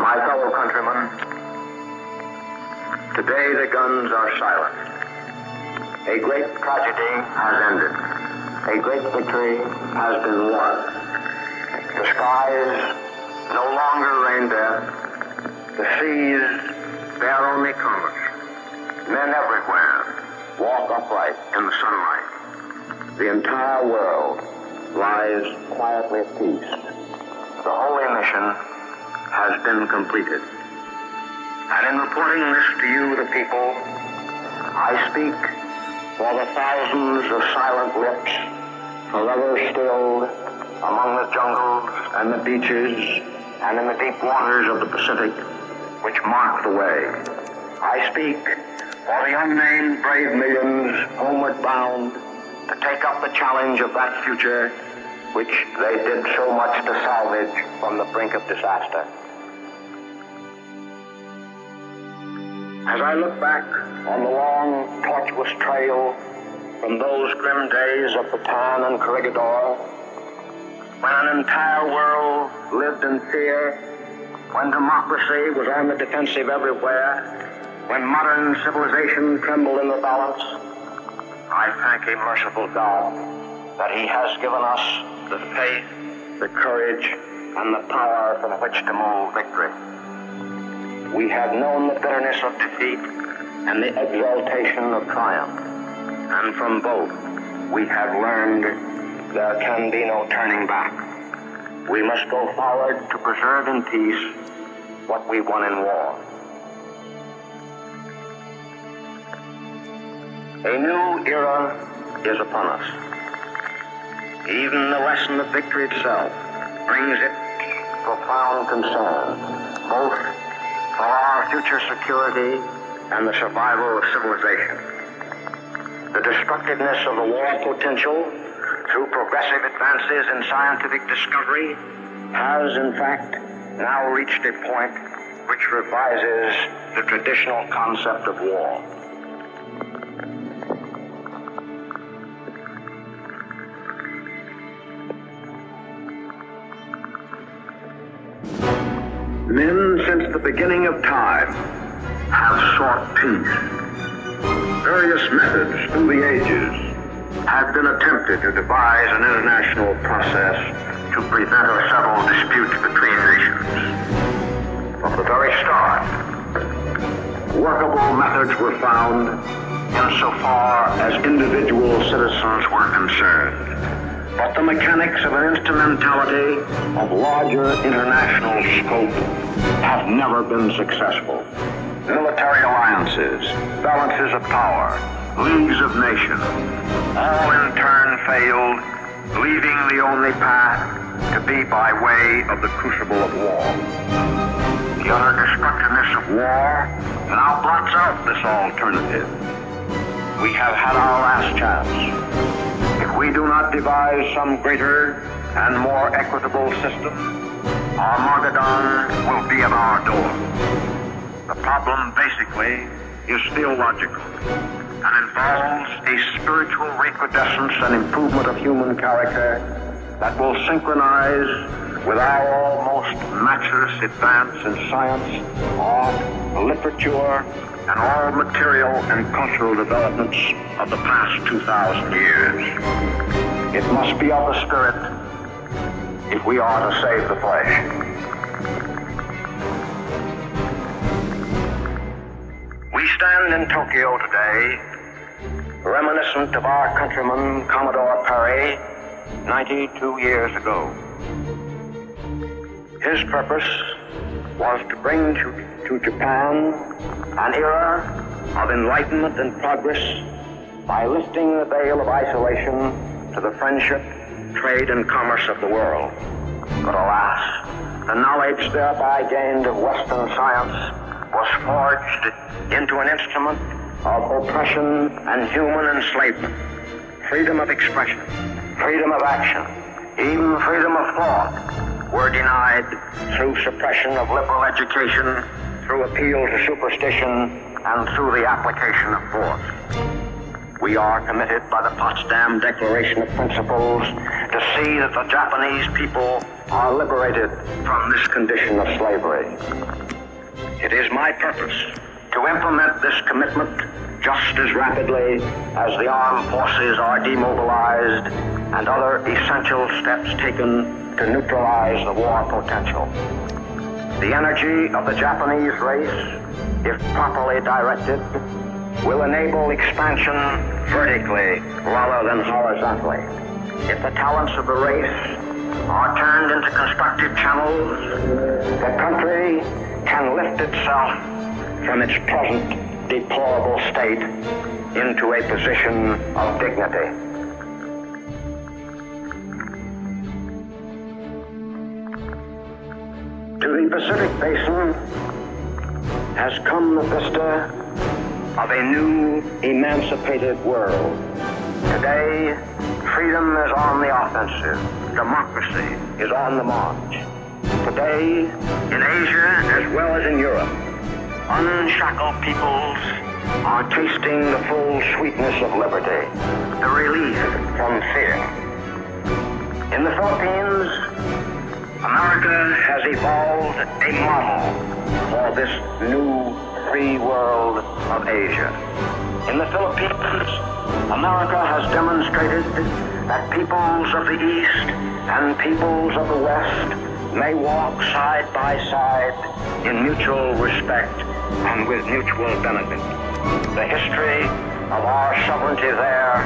My fellow countrymen, today the guns are silent. A great tragedy has ended. A great victory has been won. The skies no longer rain death. The seas bear only commerce. Men everywhere walk upright in the sunlight. The entire world lies quietly at peace. The holy mission has been completed. And in reporting this to you, the people, I speak for the thousands of silent lips forever stilled among the jungles and the beaches and in the deep waters of the Pacific which mark the way. I speak for the unnamed brave millions homeward bound to take up the challenge of that future which they did so much to salvage from the brink of disaster. As I look back on the long, tortuous trail from those grim days of Bataan and Corregidor, when an entire world lived in fear, when democracy was on the defensive everywhere, when modern civilization trembled in the balance, I thank a merciful God that He has given us the faith, the courage, and the power from which to move victory. We have known the bitterness of defeat and the exaltation of triumph. And from both, we have learned there can be no turning back. We must go forward to preserve in peace what we won in war. A new era is upon us. Even the lesson of victory itself brings it profound concern, both for our future security and the survival of civilization. The destructiveness of the war potential through progressive advances in scientific discovery has, in fact, now reached a point which revises the traditional concept of war. Men, since the beginning of time, have sought peace. Various methods through the ages have been attempted to devise an international process to prevent or settle disputes between nations. From the very start, workable methods were found insofar as individual citizens were concerned. But the mechanics of an instrumentality of larger international scope have never been successful. Military alliances, balances of power, leagues of nations, all in turn failed, leaving the only path to be by way of the crucible of war. The utter destructiveness of war now blots out this alternative. We have had our last chance. If we do not devise some greater and more equitable system, Armageddon will be at our door. The problem basically is theological and involves a spiritual recrudescence and improvement of human character that will synchronize with our almost matchless advance in science, art, literature, and all material and cultural developments of the past 2,000 years. It must be of the spirit if we are to save the flesh. We stand in Tokyo today, reminiscent of our countryman Commodore Perry 92 years ago. His purpose was to bring to Japan an era of enlightenment and progress by lifting the veil of isolation to the friendship, trade, and commerce of the world. But alas, the knowledge thereby gained of Western science was forged into an instrument of oppression and human enslavement. Freedom of expression, freedom of action, even freedom of thought were denied through suppression of liberal education, through appeal to superstition, and through the application of force. We are committed by the Potsdam Declaration of Principles to see that the Japanese people are liberated from this condition of slavery. It is my purpose to implement this commitment just as rapidly as the armed forces are demobilized and other essential steps taken to neutralize the war potential. The energy of the Japanese race, if properly directed, will enable expansion vertically rather than horizontally. If the talents of the race are turned into constructive channels, the country can lift itself from its present deplorable state into a position of dignity. To the Pacific Basin has come the vista of a new, emancipated world. Today, freedom is on the offensive. Democracy is on the march. Today, in Asia as well as in Europe, unshackled peoples are tasting the full sweetness of liberty, the relief from fear. In the Philippines, America has evolved a model for this new free world of Asia. In the Philippines, America has demonstrated that peoples of the East and peoples of the West may walk side by side in mutual respect and with mutual benefit. The history of our sovereignty there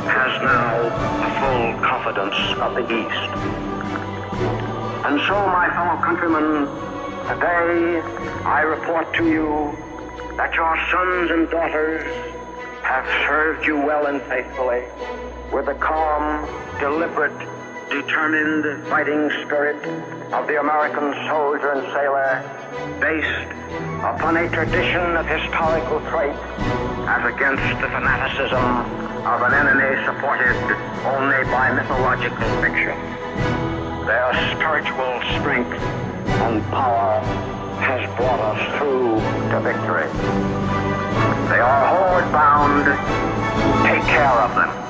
has now the full confidence of the East. And so, my fellow countrymen, today I report to you that your sons and daughters have served you well and faithfully with the calm, deliberate, determined fighting spirit of the American soldier and sailor, based upon a tradition of historical traits as against the fanaticism of an enemy supported only by mythological fiction. Their spiritual strength and power has brought us through to victory. They are homeward bound. Take care of them.